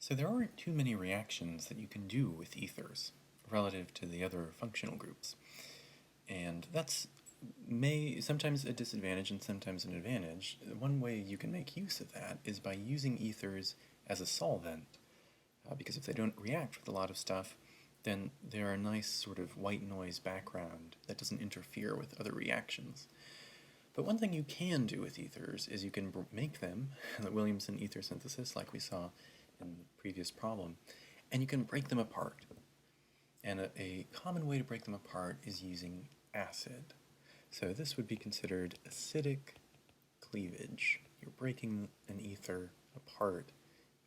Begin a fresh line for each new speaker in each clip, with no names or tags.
So there aren't too many reactions that you can do with ethers relative to the other functional groups. And that's sometimes a disadvantage and sometimes an advantage. One way you can make use of that is by using ethers as a solvent, because if they don't react with a lot of stuff, then they're a nice sort of white noise background that doesn't interfere with other reactions. But one thing you can do with ethers is you can make them, the Williamson ether synthesis like we saw in the previous problem, and you can break them apart. And a common way to break them apart is using acid. So this would be considered acidic cleavage. You're breaking an ether apart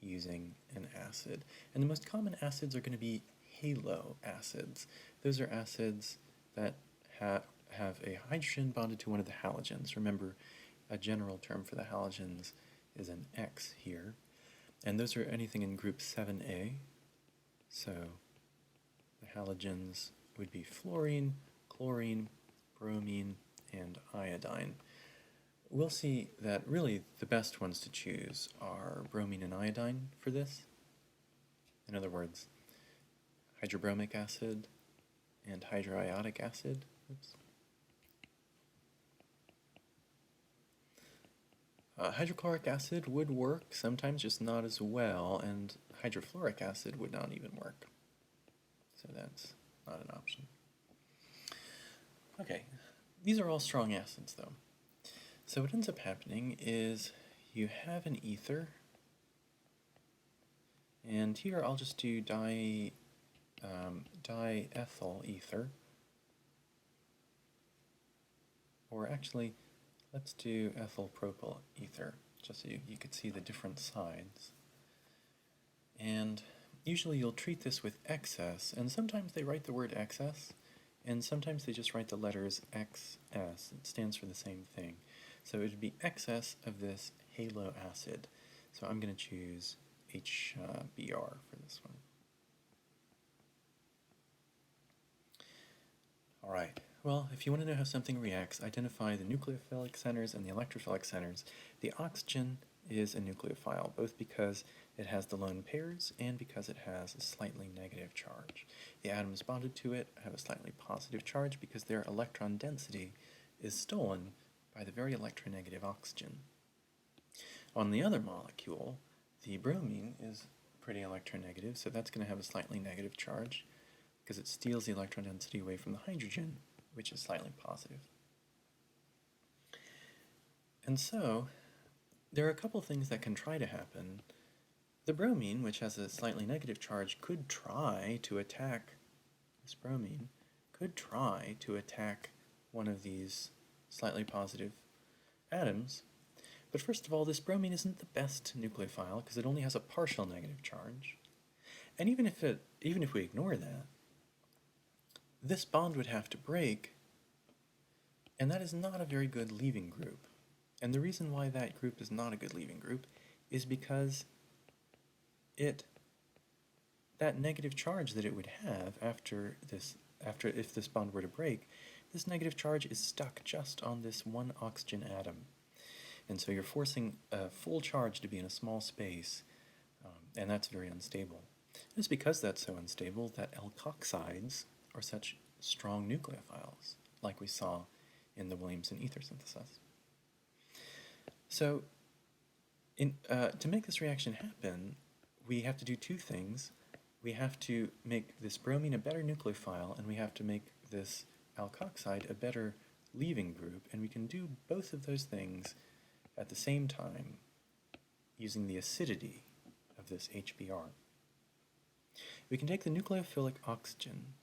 using an acid. And the most common acids are going to be halo acids. Those are acids that have a hydrogen bonded to one of the halogens. Remember, a general term for the halogens is an X here. And those are anything in group 7A. So the halogens would be fluorine, chlorine, bromine, and iodine. We'll see that really the best ones to choose are bromine and iodine for this. In other words, hydrobromic acid and hydroiodic acid. Oops. Hydrochloric acid would work, sometimes just not as well, and hydrofluoric acid would not even work. So that's not an option. Okay, these are all strong acids though. So what ends up happening is you have an ether, and here I'll just do diethyl ether, or actually let's do ethyl propyl ether, just so you could see the different sides. And usually you'll treat this with excess, and sometimes they write the word excess, and sometimes they just write the letters XS. It stands for the same thing. So it would be excess of this halo acid. So I'm going to choose HBr for this one. All right. Well, if you want to know how something reacts, identify the nucleophilic centers and the electrophilic centers. The oxygen is a nucleophile, both because it has the lone pairs and because it has a slightly negative charge. The atoms bonded to it have a slightly positive charge because their electron density is stolen by the very electronegative oxygen. On the other molecule, the bromine is pretty electronegative, so that's going to have a slightly negative charge because it steals the electron density away from the hydrogen, which is slightly positive. And so, there are a couple things that can try to happen. The bromine, which has a slightly negative charge, could try to attack this bromine, could try to attack one of these slightly positive atoms. But first of all, this bromine isn't the best nucleophile because it only has a partial negative charge. And even if we ignore that, this bond would have to break, and that is not a very good leaving group. And the reason why that group is not a good leaving group is because that negative charge that it would have if this bond were to break, this negative charge is stuck just on this one oxygen atom. And so you're forcing a full charge to be in a small space, and that's very unstable. And it's because that's so unstable that alkoxides are such strong nucleophiles, like we saw in the Williamson ether synthesis. So to make this reaction happen, we have to do two things. We have to make this bromine a better nucleophile, and we have to make this alkoxide a better leaving group, and we can do both of those things at the same time using the acidity of this HBr. We can take the nucleophilic oxygen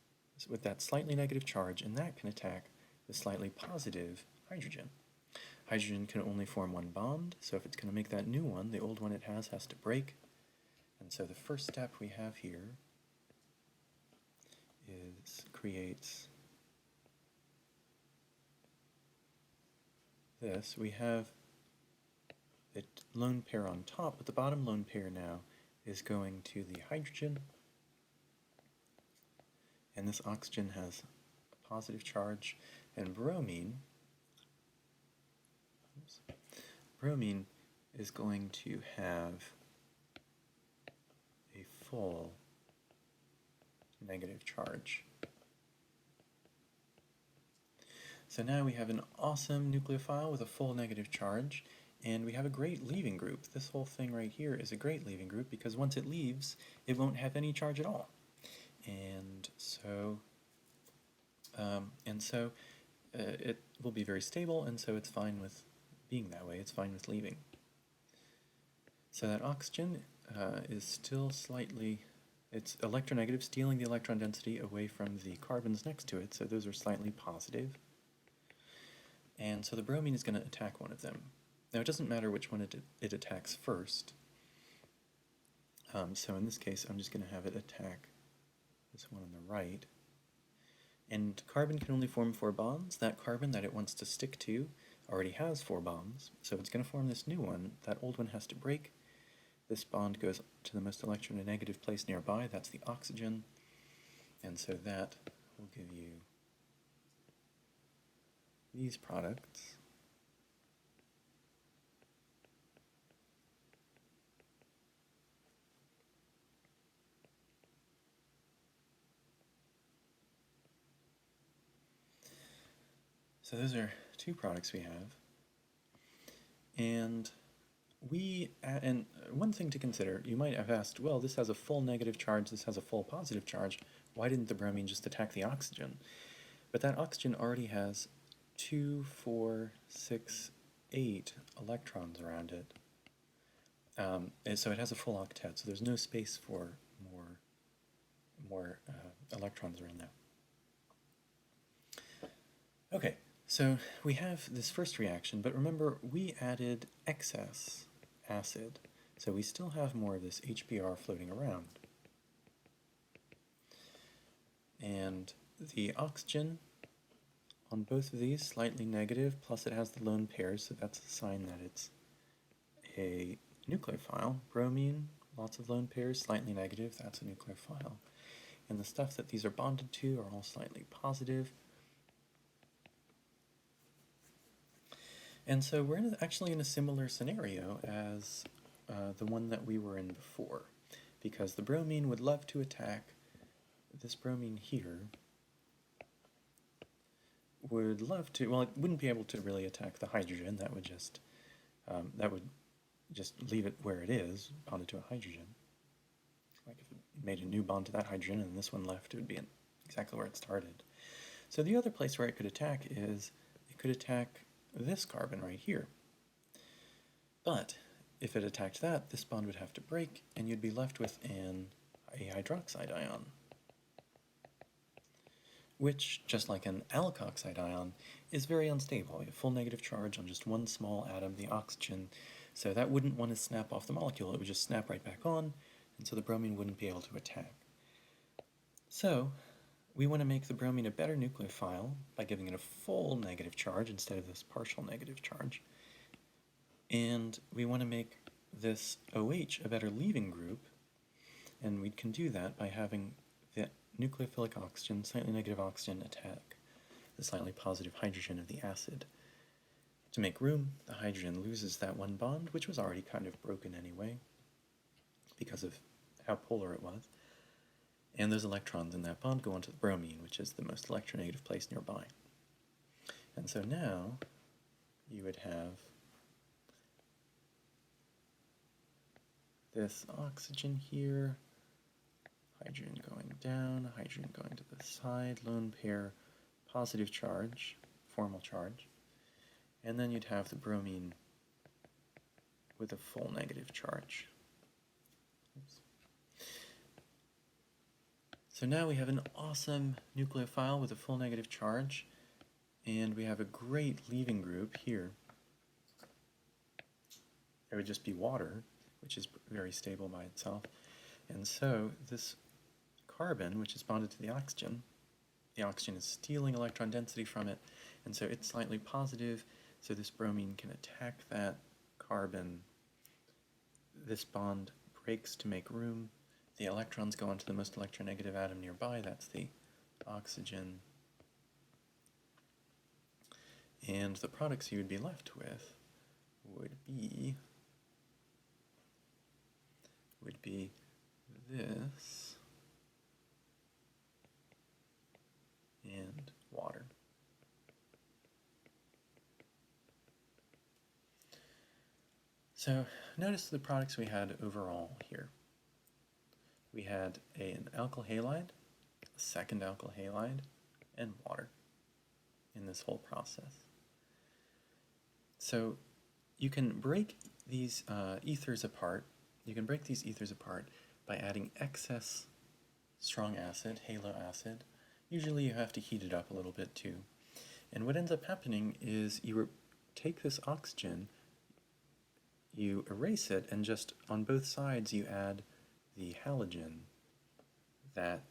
with that slightly negative charge, and that can attack the slightly positive hydrogen. Hydrogen can only form one bond, so if it's going to make that new one, the old one it has to break. And so the first step we have here creates this. We have the lone pair on top, but the bottom lone pair now is going to the hydrogen, and this oxygen has a positive charge, and bromine is going to have full negative charge. So now we have an awesome nucleophile with a full negative charge, and we have a great leaving group. This whole thing right here is a great leaving group because once it leaves, it won't have any charge at all. And so it will be very stable, and so it's fine with being that way. It's fine with leaving. So that oxygen is still slightly, it's electronegative, stealing the electron density away from the carbons next to it, so those are slightly positive. And so the bromine is going to attack one of them. Now it doesn't matter which one it attacks first. So in this case, I'm just going to have it attack this one on the right. And carbon can only form 4 bonds. That carbon that it wants to stick to already has 4 bonds, so it's going to form this new one. That old one has to break. This bond goes to the most electronegative place nearby, that's the oxygen, and so that will give you these products. So those are 2 products we have. And one thing to consider, you might have asked, well, this has a full negative charge, this has a full positive charge, why didn't the bromine just attack the oxygen? But that oxygen already has 2, 4, 6, 8 electrons around it. And so it has a full octet, so there's no space for more electrons around that. Okay, so we have this first reaction, but remember we added excess acid, so we still have more of this HBr floating around. And the oxygen on both of these slightly negative, plus it has the lone pairs, so that's a sign that it's a nucleophile. Bromine, lots of lone pairs, slightly negative, that's a nucleophile. And the stuff that these are bonded to are all slightly positive. And so we're actually in a similar scenario as the one that we were in before, because the bromine would love to attack this bromine here. Would love to, well, it wouldn't be able to really attack the hydrogen. That would just leave it where it is, bonded to a hydrogen. Like if it made a new bond to that hydrogen and this one left, it would be exactly where it started. So the other place where it could attack is it could attack this carbon right here. But if it attacked that, this bond would have to break, and you'd be left with a hydroxide ion, which, just like an alkoxide ion, is very unstable. You have full negative charge on just one small atom, the oxygen, so that wouldn't want to snap off the molecule. It would just snap right back on, and so the bromine wouldn't be able to attack. So we want to make the bromine a better nucleophile by giving it a full negative charge instead of this partial negative charge. And we want to make this OH a better leaving group, and we can do that by having the nucleophilic oxygen, slightly negative oxygen, attack the slightly positive hydrogen of the acid. To make room, the hydrogen loses that one bond, which was already kind of broken anyway, because of how polar it was. And those electrons in that bond go onto the bromine, which is the most electronegative place nearby. And so now you would have this oxygen here, hydrogen going down, hydrogen going to the side, lone pair, positive charge, formal charge, and then you'd have the bromine with a full negative charge. Oops. So now we have an awesome nucleophile with a full negative charge, and we have a great leaving group here. It would just be water, which is very stable by itself. And so this carbon, which is bonded to the oxygen is stealing electron density from it, and so it's slightly positive, so this bromine can attack that carbon. This bond breaks to make room. The electrons go onto the most electronegative atom nearby, that's the oxygen. And the products you would be left with would be this and water. So notice the products we had overall here. We had an alkyl halide, a second alkyl halide, and water in this whole process. So you can break these ethers apart. You can break these ethers apart by adding excess strong acid, halo acid. Usually you have to heat it up a little bit too. And what ends up happening is you take this oxygen, you erase it, and just on both sides you add the halogen that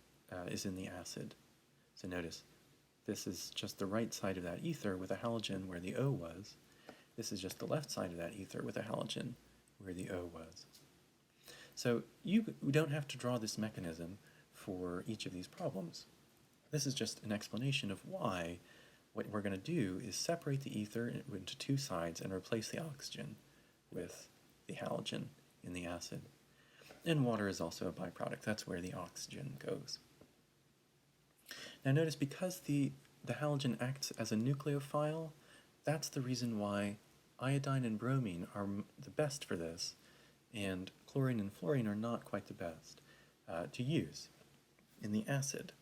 is in the acid. So notice, this is just the right side of that ether with a halogen where the O was. This is just the left side of that ether with a halogen where the O was. So you don't have to draw this mechanism for each of these problems. This is just an explanation of why what we're going to do is separate the ether into two sides and replace the oxygen with the halogen in the acid. And water is also a byproduct. That's where the oxygen goes. Now notice, because the halogen acts as a nucleophile, that's the reason why iodine and bromine are the best for this, and chlorine and fluorine are not quite the best to use in the acid.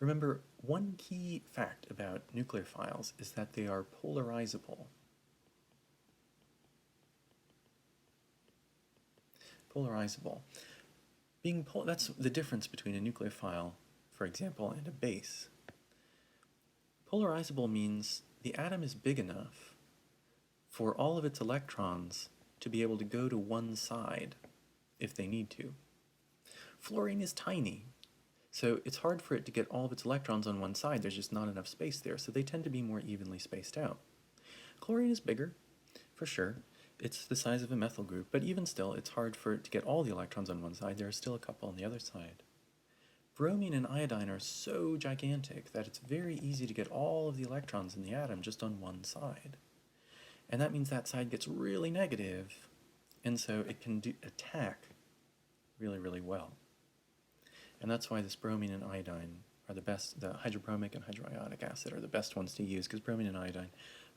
Remember, one key fact about nucleophiles is that they are polarizable. Polarizable. That's the difference between a nucleophile, for example, and a base. Polarizable means the atom is big enough for all of its electrons to be able to go to one side if they need to. Fluorine is tiny, so it's hard for it to get all of its electrons on one side. There's just not enough space there, so they tend to be more evenly spaced out. Chlorine is bigger, for sure. It's the size of a methyl group, but even still, it's hard for it to get all the electrons on one side. There are still a couple on the other side. Bromine and iodine are so gigantic that it's very easy to get all of the electrons in the atom just on one side. And that means that side gets really negative, and so it can attack really, really well. And that's why this bromine and iodine are the best. The hydrobromic and hydroiodic acid are the best ones to use, because bromine and iodine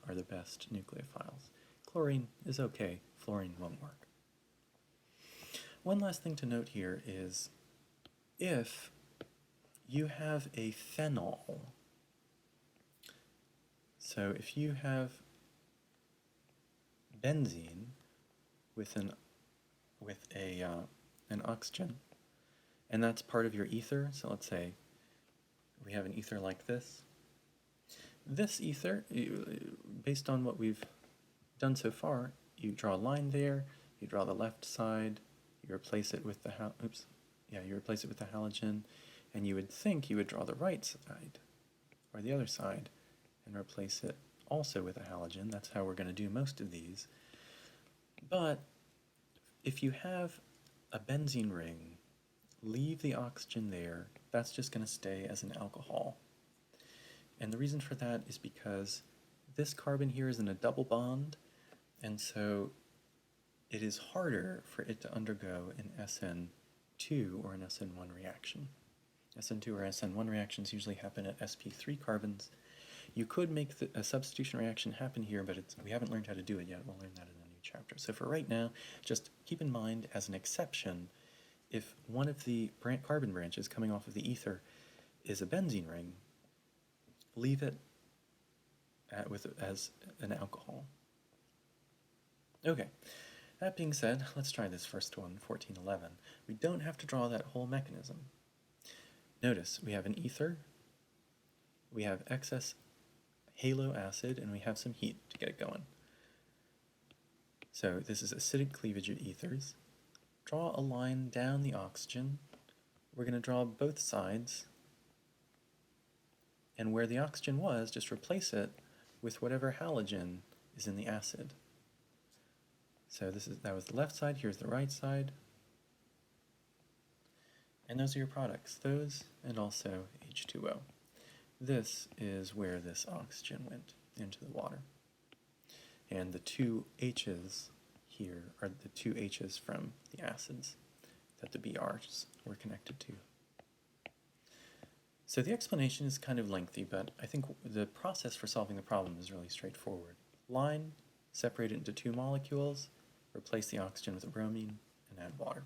are the best nucleophiles. Chlorine is okay, fluorine won't work. One last thing to note here is, if you have a phenol, so if you have benzene with an oxygen, and that's part of your ether, so let's say we have an ether like this. This ether, based on what we've done so far, you draw a line there, you draw the left side, you replace it with the halogen, and you would think you would draw the right side, or the other side, and replace it also with a halogen. That's how we're going to do most of these. But if you have a benzene ring, leave the oxygen there, that's just going to stay as an alcohol. And the reason for that is because this carbon here is in a double bond, and so it is harder for it to undergo an SN2 or an SN1 reaction. SN2 or SN1 reactions usually happen at sp3 carbons. You could make a substitution reaction happen here, but we haven't learned how to do it yet. We'll learn that in a new chapter. So for right now, just keep in mind as an exception, if one of the carbon branches coming off of the ether is a benzene ring, leave it as an alcohol. Okay, that being said, let's try this first one, 1411. We don't have to draw that whole mechanism. Notice, we have an ether, we have excess halo acid, and we have some heat to get it going. So this is acidic cleavage of ethers. Draw a line down the oxygen. We're going to draw both sides, and where the oxygen was, just replace it with whatever halogen is in the acid. So that was the left side, here's the right side. And those are your products, those and also H2O. This is where this oxygen went into the water. And the two H's here are the two H's from the acids that the BRs were connected to. So the explanation is kind of lengthy, but I think the process for solving the problem is really straightforward. Line, separate it into two molecules, replace the oxygen with a bromine, and add water.